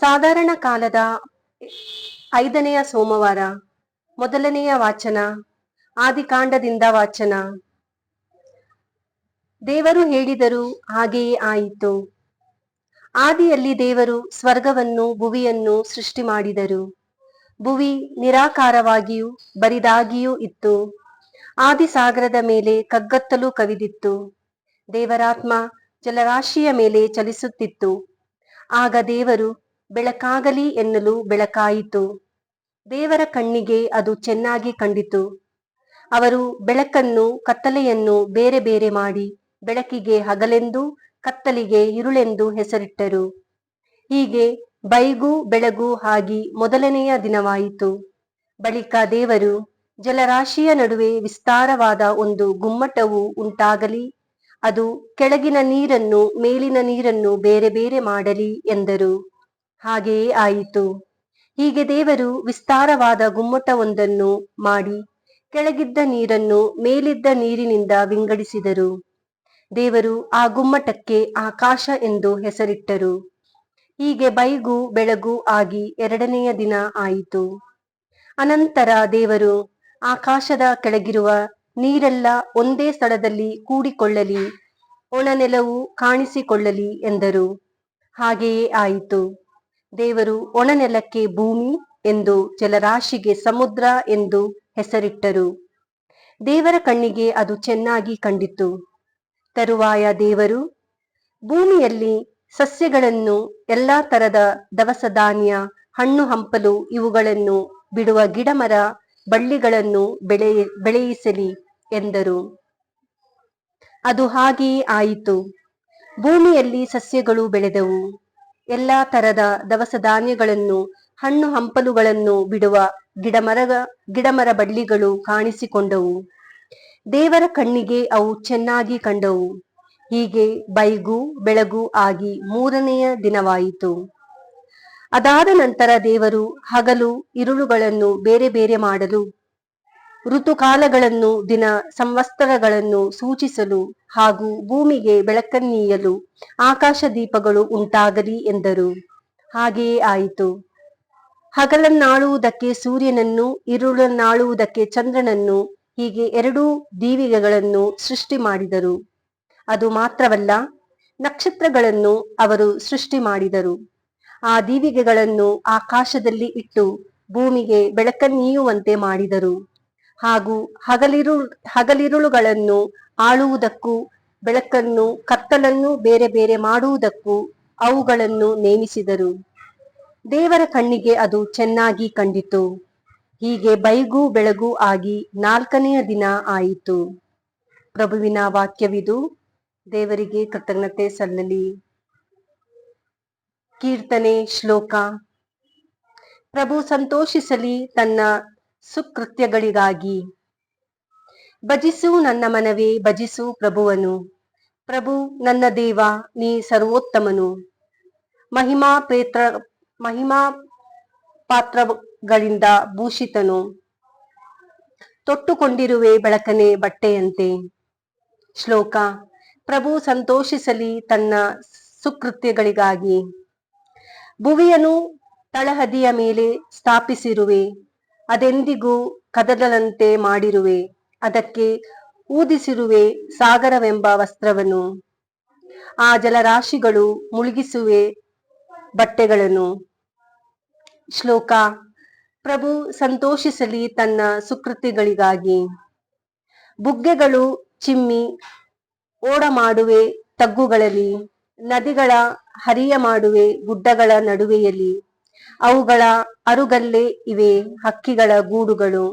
ಸಾಧಾರಣ ಕಾಲದ 5ನೆಯ ಸೋಮವಾರ. ಮೊದಲನೆಯ ವಾಚನ ಆದಿಕಾಂಡದಿಂದ ವಾಚನ. ದೇವರು ಹೇಳಿದರು, ಹಾಗೆಯೇ ಆಯಿತು. ಆದಿಯಲ್ಲಿ ದೇವರು ಸ್ವರ್ಗವನ್ನು ಭುವಿಯನ್ನು ಸೃಷ್ಟಿ ಮಾಡಿದರು. ಭುವಿ ನಿರಾಕಾರವಾಗಿಯೂ ಬರಿದಾಗಿಯೂ ಇತ್ತು. ಆದಿಸಾಗರದ ಮೇಲೆ ಕಗ್ಗತ್ತಲು ಕವಿದಿತ್ತು. ದೇವರಾತ್ಮ ಜಲರಾಶಿಯ ಮೇಲೆ ಚಲಿಸುತ್ತಿತ್ತು. ಆಗ ದೇವರು ಬೆಳಕಾಗಲಿ ಎನ್ನಲು ಬೆಳಕಾಯಿತು. ದೇವರ ಕಣ್ಣಿಗೆ ಅದು ಚೆನ್ನಾಗಿ ಕಂಡಿತು. ಅವರು ಬೆಳಕನ್ನು ಕತ್ತಲೆಯನ್ನು ಬೇರೆ ಬೇರೆ ಮಾಡಿ ಬೆಳಕಿಗೆ ಹಗಲೆಂದು ಕತ್ತಲಿಗೆ ಇರುಳೆಂದು ಹೆಸರಿಟ್ಟರು. ಹೀಗೆ ಬೈಗೂ ಬೆಳಗೂ ಆಗಿ ಮೊದಲನೆಯ ದಿನವಾಯಿತು. ಬಳಿಕ ದೇವರು ಜಲರಾಶಿಯ ನಡುವೆ ವಿಸ್ತಾರವಾದ ಒಂದು ಗುಮ್ಮಟವು ಉಂಟಾಗಲಿ, ಅದು ಕೆಳಗಿನ ನೀರನ್ನು ಮೇಲಿನ ನೀರನ್ನು ಬೇರೆ ಬೇರೆ ಮಾಡಲಿ ಎಂದರು. ಹಾಗೆಯೇ ಆಯಿತು. ಹೀಗೆ ದೇವರು ವಿಸ್ತಾರವಾದ ಗುಮ್ಮಟವೊಂದನ್ನು ಮಾಡಿ ಕೆಳಗಿದ್ದ ನೀರನ್ನು ಮೇಲಿದ್ದ ನೀರಿನಿಂದ ವಿಂಗಡಿಸಿದರು. ದೇವರು ಆ ಗುಮ್ಮಟಕ್ಕೆ ಆಕಾಶ ಎಂದು ಹೆಸರಿಟ್ಟರು. ಹೀಗೆ ಬೈಗೂ ಬೆಳಗೂ ಆಗಿ 2ನೆಯ ದಿನ ಆಯಿತು. ಅನಂತರ ದೇವರು ಆಕಾಶದ ಕೆಳಗಿರುವ ನೀರೆಲ್ಲ ಒಂದೇ ಸ್ಥಳದಲ್ಲಿ ಕೂಡಿಕೊಳ್ಳಲಿ, ಒಣನೆಲವು ಕಾಣಿಸಿಕೊಳ್ಳಲಿ ಎಂದರು. ಹಾಗೆಯೇ ಆಯಿತು. ದೇವರು ಒಣನೆಲಕ್ಕೆ ಭೂಮಿ ಎಂದು, ಜಲರಾಶಿಗೆ ಸಮುದ್ರ ಎಂದು ಹೆಸರಿಟ್ಟರು. ದೇವರ ಕಣ್ಣಿಗೆ ಅದು ಚೆನ್ನಾಗಿ ಕಂಡಿತು. ತರುವಾಯ ದೇವರು ಭೂಮಿಯಲ್ಲಿ ಸಸ್ಯಗಳನ್ನು, ಎಲ್ಲಾ ತರದ ದವಸ ಧಾನ್ಯ, ಹಣ್ಣು ಹಂಪಲು ಇವುಗಳನ್ನು ಬಿಡುವ ಗಿಡಮರ ಬಳ್ಳಿಗಳನ್ನು ಬೆಳೆಯಿಸಲಿ ಎಂದರು. ಅದು ಹಾಗೆಯೇ ಆಯಿತು. ಭೂಮಿಯಲ್ಲಿ ಸಸ್ಯಗಳು ಬೆಳೆದವು. ಎಲ್ಲಾ ತರದ ದವಸ ಧಾನ್ಯಗಳನ್ನು, ಹಣ್ಣು ಹಂಪಲುಗಳನ್ನು ಬಿಡುವ ಗಿಡಮರ ಬಳ್ಳಿಗಳು ಕಾಣಿಸಿಕೊಂಡವು. ದೇವರ ಕಣ್ಣಿಗೆ ಅವು ಚೆನ್ನಾಗಿ ಕಂಡವು. ಹೀಗೆ ಬೈಗೂ ಬೆಳಗೂ ಆಗಿ 3ನೆಯ ದಿನವಾಯಿತು. ಅದಾದ ನಂತರ ದೇವರು ಹಗಲು ಇರುಳುಗಳನ್ನು ಬೇರೆ ಬೇರೆ ಮಾಡಲು, ಋತುಕಾಲಗಳನ್ನು, ದಿನ ಸಂವತ್ಸರಗಳನ್ನು ಸೂಚಿಸಲು ಹಾಗೂ ಭೂಮಿಗೆ ಬೆಳಕನ್ನೀಯಲು ಆಕಾಶ ದೀಪಗಳು ಉಂಟಾಗಲಿ ಎಂದರು. ಹಾಗೆಯೇ ಆಯಿತು. ಹಗಲನ್ನಾಳುವುದಕ್ಕೆ ಸೂರ್ಯನನ್ನು, ಇರುಳನ್ನಾಳುವುದಕ್ಕೆ ಚಂದ್ರನನ್ನು, ಹೀಗೆ 2 ದೀವಿಗೆಗಳನ್ನು ಸೃಷ್ಟಿ ಮಾಡಿದರು. ಅದು ಮಾತ್ರವಲ್ಲ, ನಕ್ಷತ್ರಗಳನ್ನು ಅವರು ಸೃಷ್ಟಿ ಮಾಡಿದರು. ಆ ದೀವಿಗೆಗಳನ್ನು ಆಕಾಶದಲ್ಲಿ ಇಟ್ಟು ಭೂಮಿಗೆ ಬೆಳಕನ್ನೀಯುವಂತೆ ಮಾಡಿದರು. ಹಾಗೂ ಹಗಲಿರುಳುಗಳನ್ನು ಆಳುವುದಕ್ಕೂ ಬೆಳಕನ್ನು ಕತ್ತಲನ್ನು ಬೇರೆ ಬೇರೆ ಮಾಡುವುದಕ್ಕೂ ಅವುಗಳನ್ನು ನೇಮಿಸಿದರು. ದೇವರ ಕಣ್ಣಿಗೆ ಅದು ಚೆನ್ನಾಗಿ ಕಂಡಿತು. ಹೀಗೆ ಬೈಗೂ ಬೆಳಗೂ ಆಗಿ 4ನೆಯ ದಿನ ಆಯಿತು. ಪ್ರಭುವಿನ ವಾಕ್ಯವಿದು. ದೇವರಿಗೆ ಕೃತಜ್ಞತೆ ಸಲ್ಲಲಿ. ಕೀರ್ತನೆ ಶ್ಲೋಕ. ಪ್ರಭು ಸಂತೋಷಿಸಲಿ ತನ್ನ ಸುಕೃತ್ಯಗಳಿಗಾಗಿ. ಭಜಿಸು ನನ್ನ ಮನವೇ, ಭಜಿಸು ಪ್ರಭುವನು. ಪ್ರಭು ನನ್ನ ದೇವ, ನೀ ಸರ್ವೋತ್ತಮನು. ಮಹಿಮಾ ಪಾತ್ರಗಳಿಂದ ಭೂಷಿತನು. ತೊಟ್ಟುಕೊಂಡಿರುವೆ ಬೆಳಕನೆ ಬಟ್ಟೆಯಂತೆ. ಶ್ಲೋಕ. ಪ್ರಭು ಸಂತೋಷಿಸಲಿ ತನ್ನ ಸುಕೃತ್ಯಗಳಿಗಾಗಿ. ಭುವಿಯನ್ನು ತಳಹದಿಯ ಮೇಲೆ ಸ್ಥಾಪಿಸಿರುವೆ, ಅದೆಂದಿಗೂ ಕದಲದಂತೆ ಮಾಡಿರುವೆ. ಅದಕ್ಕೆ ಊದಿಸಿರುವೆ ಸಾಗರವೆಂಬ ವಸ್ತ್ರವನ್ನು. ಆ ಜಲರಾಶಿಗಳು ಮುಳುಗಿಸುವೆ ಬಟ್ಟೆಗಳನ್ನು. ಶ್ಲೋಕ. ಪ್ರಭು ಸಂತೋಷಿಸಲಿ ತನ್ನ ಸುಕೃತ್ಯಗಳಿಗಾಗಿ. ಬುಗ್ಗೆಗಳು ಚಿಮ್ಮಿ ಓಡ ಮಾಡುವೆ ತಗ್ಗುಗಳಲ್ಲಿ, ನದಿಗಳ ಹರಿಯ ಮಾಡುವೆ ಗುಡ್ಡಗಳ ನಡುವೆಯಲ್ಲಿ. ಅವುಗಳ ಅರುಗಲ್ಲೇ ಇವೆ ಹಕ್ಕಿಗಳ ಗೂಡುಗಳು.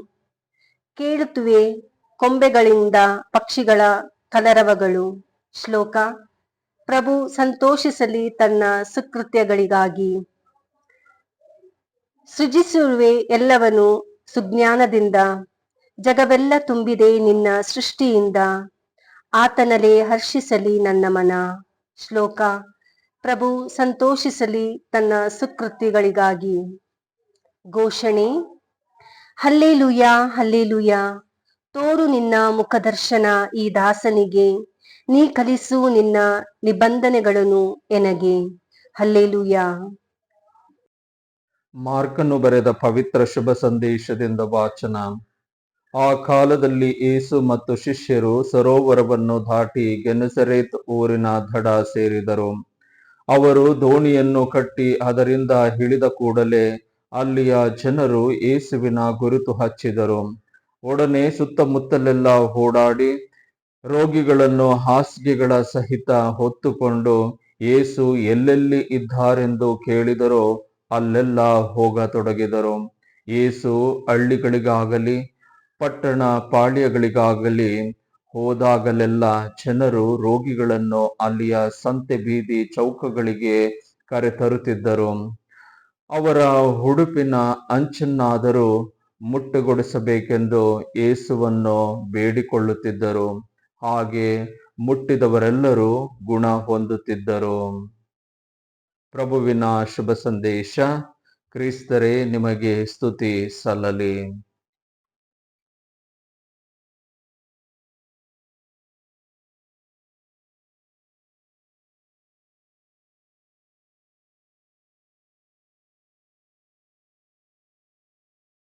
ಕೇಳುತ್ತುವೆ ಕೊಂಬೆಗಳಿಂದ ಪಕ್ಷಿಗಳ ಕಲರವಗಳು. ಶ್ಲೋಕ. ಪ್ರಭು ಸಂತೋಷಿಸಲಿ ತನ್ನ ಸುಕೃತ್ಯಗಳಿಗಾಗಿ. ಸೃಜಿಸಿರುವೆ ಎಲ್ಲವನ್ನು ಸುಜ್ಞಾನದಿಂದ, ಜಗವೆಲ್ಲ ತುಂಬಿದೆ ನಿನ್ನ ಸೃಷ್ಟಿಯಿಂದ. ಆತನಲ್ಲೇ ಹರ್ಷಿಸಲಿ ನನ್ನ ಮನ. ಶ್ಲೋಕ. ಪ್ರಭು ಸಂತೋಷಿಸಲಿ ತನ್ನ ಸುಕೃತ್ಯಗಳಿಗಾಗಿ. ಘೋಷಣೆ. Hallelujah, hallelujah. ತೋರು ನಿನ್ನ ಮುಖದರ್ಶನ ಈ ದಾಸನಿಗೆ, ನೀ ಕಲಿಸು ನಿನ್ನ ನಿಬಂಧನೆಗಳನ್ನು ಎನಗೆ. ಹಲ್ಲೆಲೂಯಾ. ಮಾರ್ಕನು ಬರೆದ ಪವಿತ್ರ ಶುಭ ಸಂದೇಶದಿಂದ ವಾಚನ. ಆ ಕಾಲದಲ್ಲಿ ಯೇಸು ಮತ್ತು ಶಿಷ್ಯರು ಸರೋವರವನ್ನು ದಾಟಿ ಗೆನೆಸರೇತ್ ಊರಿನ ದಡ ಸೇರಿದರು. ಅವರು ದೋಣಿಯನ್ನು ಕಟ್ಟಿ ಅದರಿಂದ ಇಳಿದ ಕೂಡಲೇ ಅಲ್ಲಿಯ ಜನರು ಯೇಸುವಿನ ಗುರುತು ಹಚ್ಚಿದರು. ಒಡನೆ ಸುತ್ತಮುತ್ತಲೆಲ್ಲ ಓಡಾಡಿ ರೋಗಿಗಳನ್ನು ಹಾಸಿಗೆಗಳ ಸಹಿತ ಹೊತ್ತುಕೊಂಡು ಯೇಸು ಎಲ್ಲೆಲ್ಲಿ ಇದ್ದಾರೆಂದು ಕೇಳಿದರೋ ಅಲ್ಲೆಲ್ಲ ಹೋಗತೊಡಗಿದರು. ಯೇಸು ಹಳ್ಳಿಗಳಿಗಾಗಲಿ ಪಟ್ಟಣ ಪಾಳ್ಯಗಳಿಗಾಗಲಿ ಹೋದಾಗಲೆಲ್ಲ ಜನರು ರೋಗಿಗಳನ್ನು ಅಲ್ಲಿಯ ಸಂತೆ ಬೀದಿ ಚೌಕಗಳಿಗೆ ಕರೆತರುತ್ತಿದ್ದರು. ಅವರ ಉಡುಪಿನ ಅಂಚನ್ನಾದರೂ ಮುಟ್ಟುಗೊಡಿಸಬೇಕೆಂದು ಯೇಸುವನ್ನು ಬೇಡಿಕೊಳ್ಳುತ್ತಿದ್ದರು. ಹಾಗೆ ಮುಟ್ಟಿದವರೆಲ್ಲರೂ ಗುಣ ಹೊಂದುತ್ತಿದ್ದರು. ಪ್ರಭುವಿನ ಶುಭ ಸಂದೇಶ. ಕ್ರಿಸ್ತರೇ, ನಿಮಗೆ ಸ್ತುತಿ ಸಲ್ಲಲಿ.